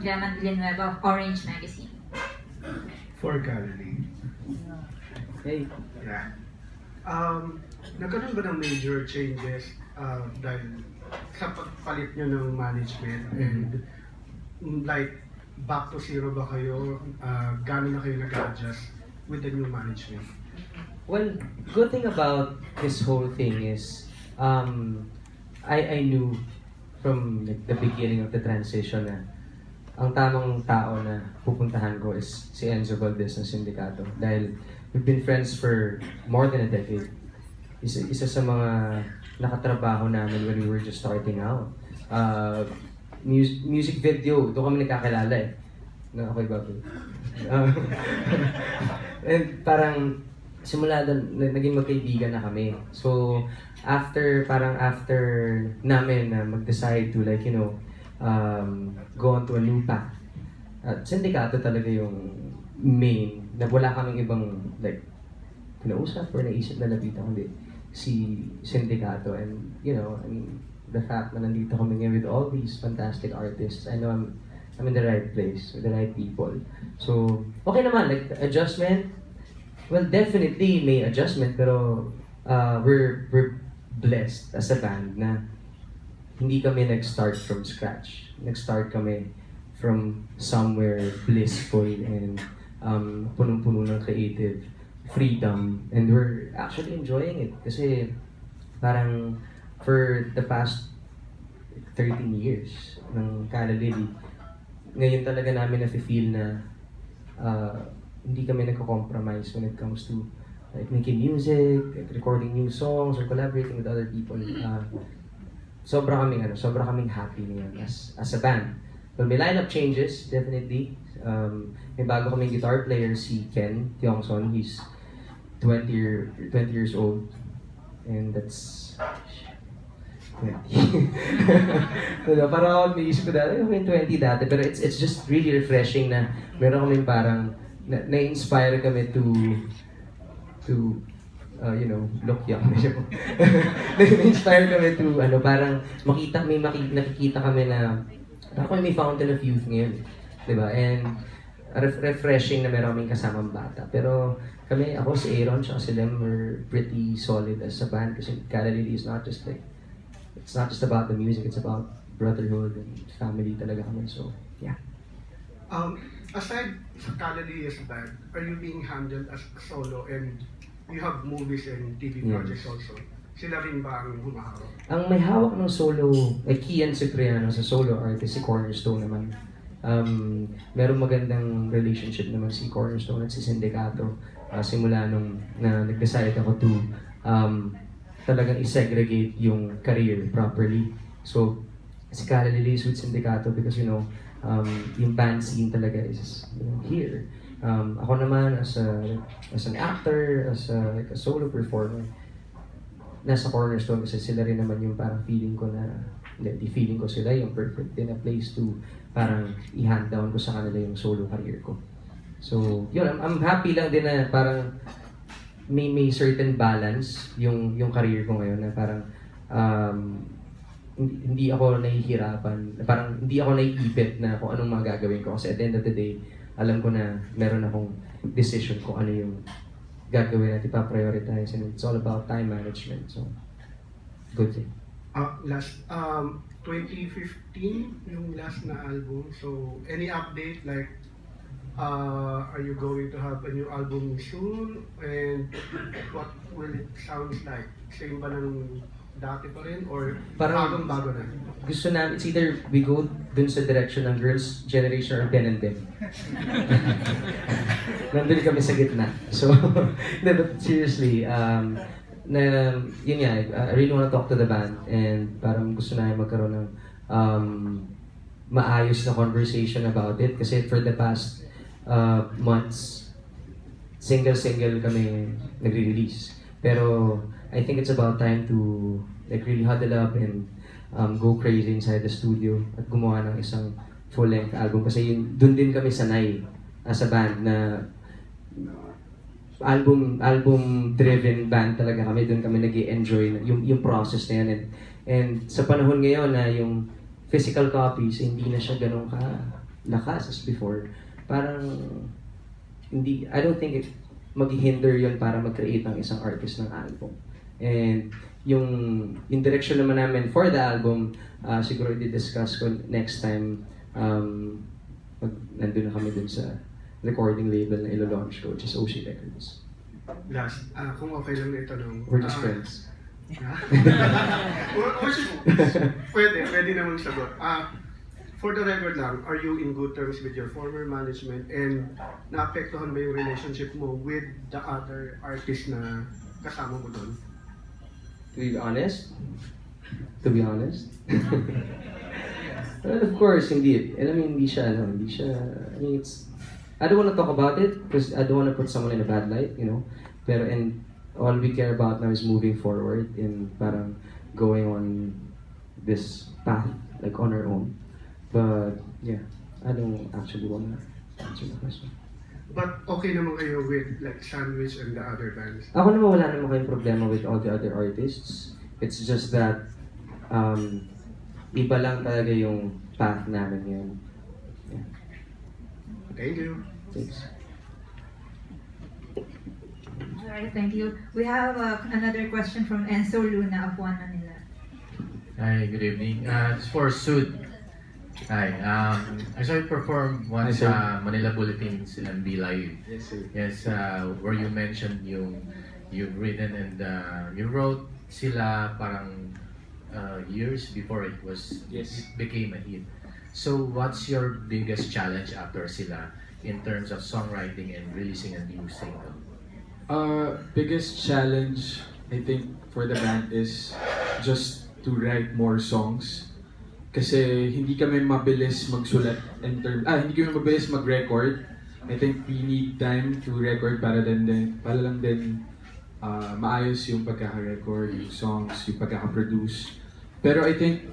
Programa Villanueva of Orange Magazine. For Caroline. Hey. Yeah. Nagkaroon ba ng major changes dahil sa pagpalit nyo ng management and like back to zero ba kayo? Gano'n na kayo nag-adjust with the new management? Well, good thing about this whole thing is, I knew from like, the beginning of the transition na ang tamang tao na pupuntahan ko is si Enzo Valdez ng Sindikato. Dahil we've been friends for more than a decade. Isa sa mga nakatrabaho namin when we were just starting out. Music video, doon kami nagkakilala eh. Na ako'y bago. And parang simula doon, naging magkaibigan na kami. So, after namin mag-decide to like, you know, go on to a new path. At Sindikato talaga yung main, na wala kaming ibang like, kinausap or naisip na lapitan, kundi si Sindikato. And, you know, I mean, the fact na nandito kami ngayon with all these fantastic artists, I know I'm in the right place, with the right people. So, okay naman, like, adjustment, well, definitely may adjustment, pero we're blessed as a band na hindi kami nag-start from scratch. Nag-start kami from somewhere blissful and punong-puno ng creative freedom. And we're actually enjoying it. Kasi parang for the past 13 years ng Kala Lily, ngayon talaga namin na-feel na hindi kami nagko-compromise when it comes to like making music, like recording new songs, or collaborating with other people. Sobra kaming happy ngayon as a band. Well, may lineup changes, definitely. May bago kaming guitar player, si Ken Tiongson. He's 20 years old. And that's 20. So, parang ako naisip ko dati, okay, 20 dati. Pero it's just really refreshing na meron kaming parang na-inspire kami to you know, look young. Na-inspire kami to, parang nakikita kami na parang may fountain of youth ngayon. Diba? And refreshing na meron kaming kasamang bata. Pero kami, ako, si Aaron, tsaka si Lem, we're pretty solid as a band kasi Kala Lily is not just like, it's not just about the music, it's about brotherhood and family talaga kami. So, yeah. Aside sa Kala Lily as a band, are you being handled as solo and you have movies and TV projects also? Sila rin ba ang humaharap? Ang may hawak ng solo, Kian Cipriano sa solo artist, si Cornerstone naman. Merong magandang relationship naman si Cornerstone at si Sindikato. Simula nung na nag-decide ako to talagang i-segregate yung career properly. So, si Kala Lily is with Sindikato because, you know, yung band scene talaga is, you know, here. Ako naman as an actor, as like a solo performer, nasa Cornerstone kasi sila rin naman yung parang feeling ko sila yung perfect din na place to parang i-hand down ko sa kanila yung solo career ko. So, yun, I'm happy lang din na parang may certain balance yung career ko ngayon na parang hindi ako nahihirapan, parang hindi ako naiipit na kung anong mga gagawin ko kasi at the end of the day, alam ko na meron akong decision kung ano yung gagawin at ipa-prioritize, and it's all about time management. So, good thing. Last 2015 yung last na album. So, any update like are you going to have a new album soon? And what will it sound like? Same ba ng dati pa rin or Parang bago na? Gusto namin, it's either we go dun sa direction ng Girls' Generation or Ben&Ben. Nandun kami sa gitna. So, but seriously, yun nga, I really want to talk to the band and parang gusto namin magkaroon ng maayos na conversation about it kasi for the past months, single kami nagre-release. Pero I think it's about time to like really huddle up and go crazy inside the studio at gumawa ng isang full-length album kasi dun din kami sanay as a band na album-driven band talaga kami. Dun kami nag-i-enjoy yung process na yan. And sa panahon ngayon na yung physical copies, hindi na siya ganun lakas as before, parang hindi, I don't think it mag-hinder yun para mag-create ng isang artist ng album. And yung direction naman namin for the album, siguro i-discuss ko next time pag nandun na kami dun sa recording label na ilo-launch ko, which is OC Records. Last, kung okay lang na itanong. We're just friends. Pwede namang sagot. For the record lang, are you in good terms with your former management and naapektuhan ba yung relationship mo with the other artists na kasama mo doon? To be honest? Well, of course, hindi. And I mean, hindi siya, I mean, I don't want to talk about it because I don't want to put someone in a bad light, you know. Pero, and all we care about now is moving forward and parang going on this path, like on our own. But, yeah, I don't actually want to answer the question. But okay naman kayo with like Sandwich and the other bands? Ako naman wala naman kayong problema with all the other artists. It's just that, iba lang talaga yung path namin yun. Yeah. Thank you. Thanks. Alright, thank you. We have another question from Enzo Luna of One Manila. Hi, good evening. It's for Sud. Hi, I saw you perform once Hi, sir. Manila Bulletins and Be Live. Yes, sir. Yes, where you mentioned you've written and you wrote sila parang years before it became a hit. So what's your biggest challenge after sila in terms of songwriting and releasing a new single? Biggest challenge I think for the band is just to write more songs. Kasi hindi kami mabilis magsulat hindi kami mabilis mag-record. I think we need time to record para lang din maayos yung pagkaka-record, yung songs, yung pagkaka-produce. Pero I think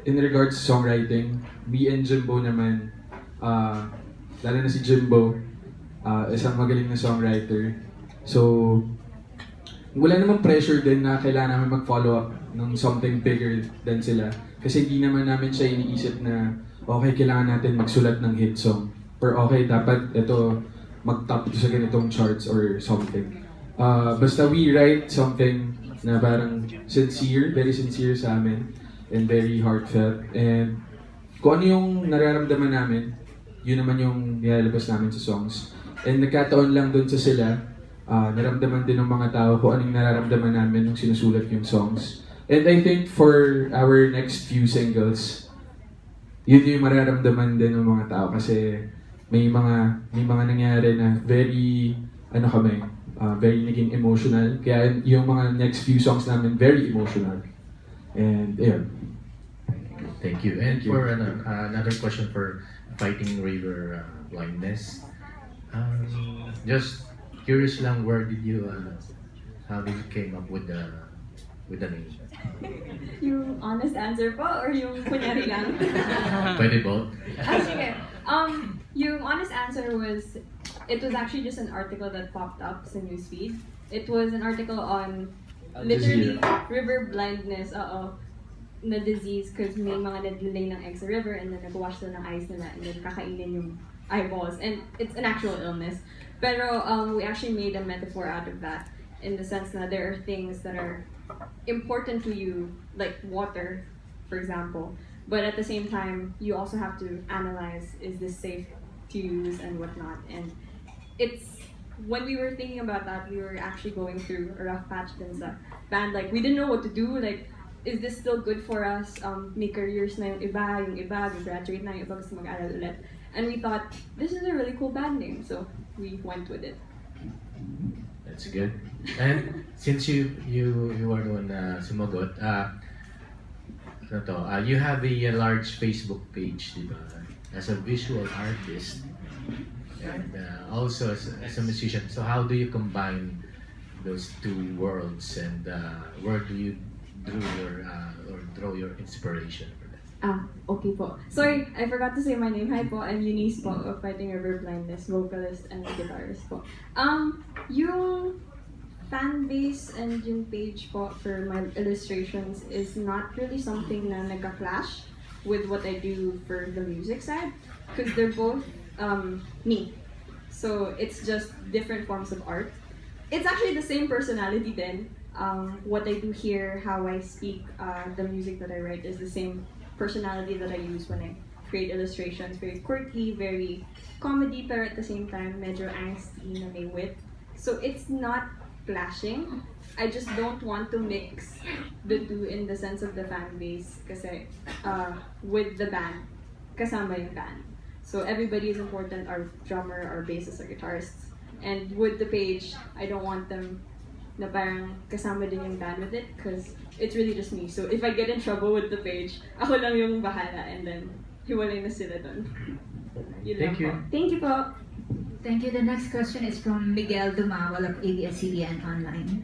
in regards to songwriting, me and Jimbo naman, lalo na si Jimbo, isang magaling na songwriter. So, wala namang pressure din na kailangan namin mag-follow up ng something bigger than sila. Kasi hindi naman namin siya iniisip na, okay, kailangan natin magsulat ng hit song. Or okay, dapat ito mag-top sa ganitong charts or something. Basta we write something na parang sincere, very sincere sa amin, and very heartfelt. And kung ano yung nararamdaman namin, yun naman yung nilalabas namin sa songs. And nagkataon lang dun sa sila, naramdaman din ng mga tao kung anong nararamdaman namin nung sinusulat yung songs. And I think for our next few singles, yun yung mararamdaman din ng mga tao kasi may mga nangyari na very very naging emotional. Kaya yung mga next few songs namin very emotional. And yeah. Thank you. And for another question for Fighting River Blindness. Just curious lang, where did you how did you came up with the name? Yung honest answer po or yung kunyari lang? Pwede both. Sige. Yung honest answer was, it was actually just an article that popped up sa newsfeed. It was an article on literally river blindness, na disease because may mga nadilay ng egg sa river and then nag-wash sila ng eyes nila and then kakainin yung eyeballs. And it's an actual illness. Pero we actually made a metaphor out of that in the sense that there are things that are important to you, like water, for example. But at the same time, you also have to analyze, is this safe to use and whatnot. And it's, when we were thinking about that, we were actually going through a rough patch din sa band. Like, we didn't know what to do. Like, is this still good for us? May careers na yung iba graduate na yung iba gusto mag-aral ulit. And we thought, this is a really cool band name, so we went with it. That's good. And since you are the one sumagot, you have a large Facebook page, diba? As a visual artist and also as a musician. So how do you combine those two worlds, and where do you draw your inspiration for that? Okay po. Sorry, I forgot to say my name. Hi po, I'm Eunice po of Fighting River Blindness, vocalist and guitarist po. Yung fan base and yung page po for my illustrations is not really something na nagka-clash. with what I do for the music side, because they're both me. So it's just different forms of art. It's actually the same personality then. What I do here, how I speak, the music that I write is the same personality that I use when I create illustrations. Very quirky, very comedy, but at the same time, medyo angsty na may wit. So it's not clashing. I just don't want to mix the two in the sense of the fan base kasi with the band, kasama yung band. So everybody is important, our drummer, our bassist, our guitarists. And with the page, I don't want them na parang kasama din yung band with it because it's really just me. So if I get in trouble with the page, ako lang yung bahala and then hiwalay na sila dun. Yun lang Thank you. po. Thank you po. Thank you. The next question is from Miguel Dumawal of ABS-CBN Online.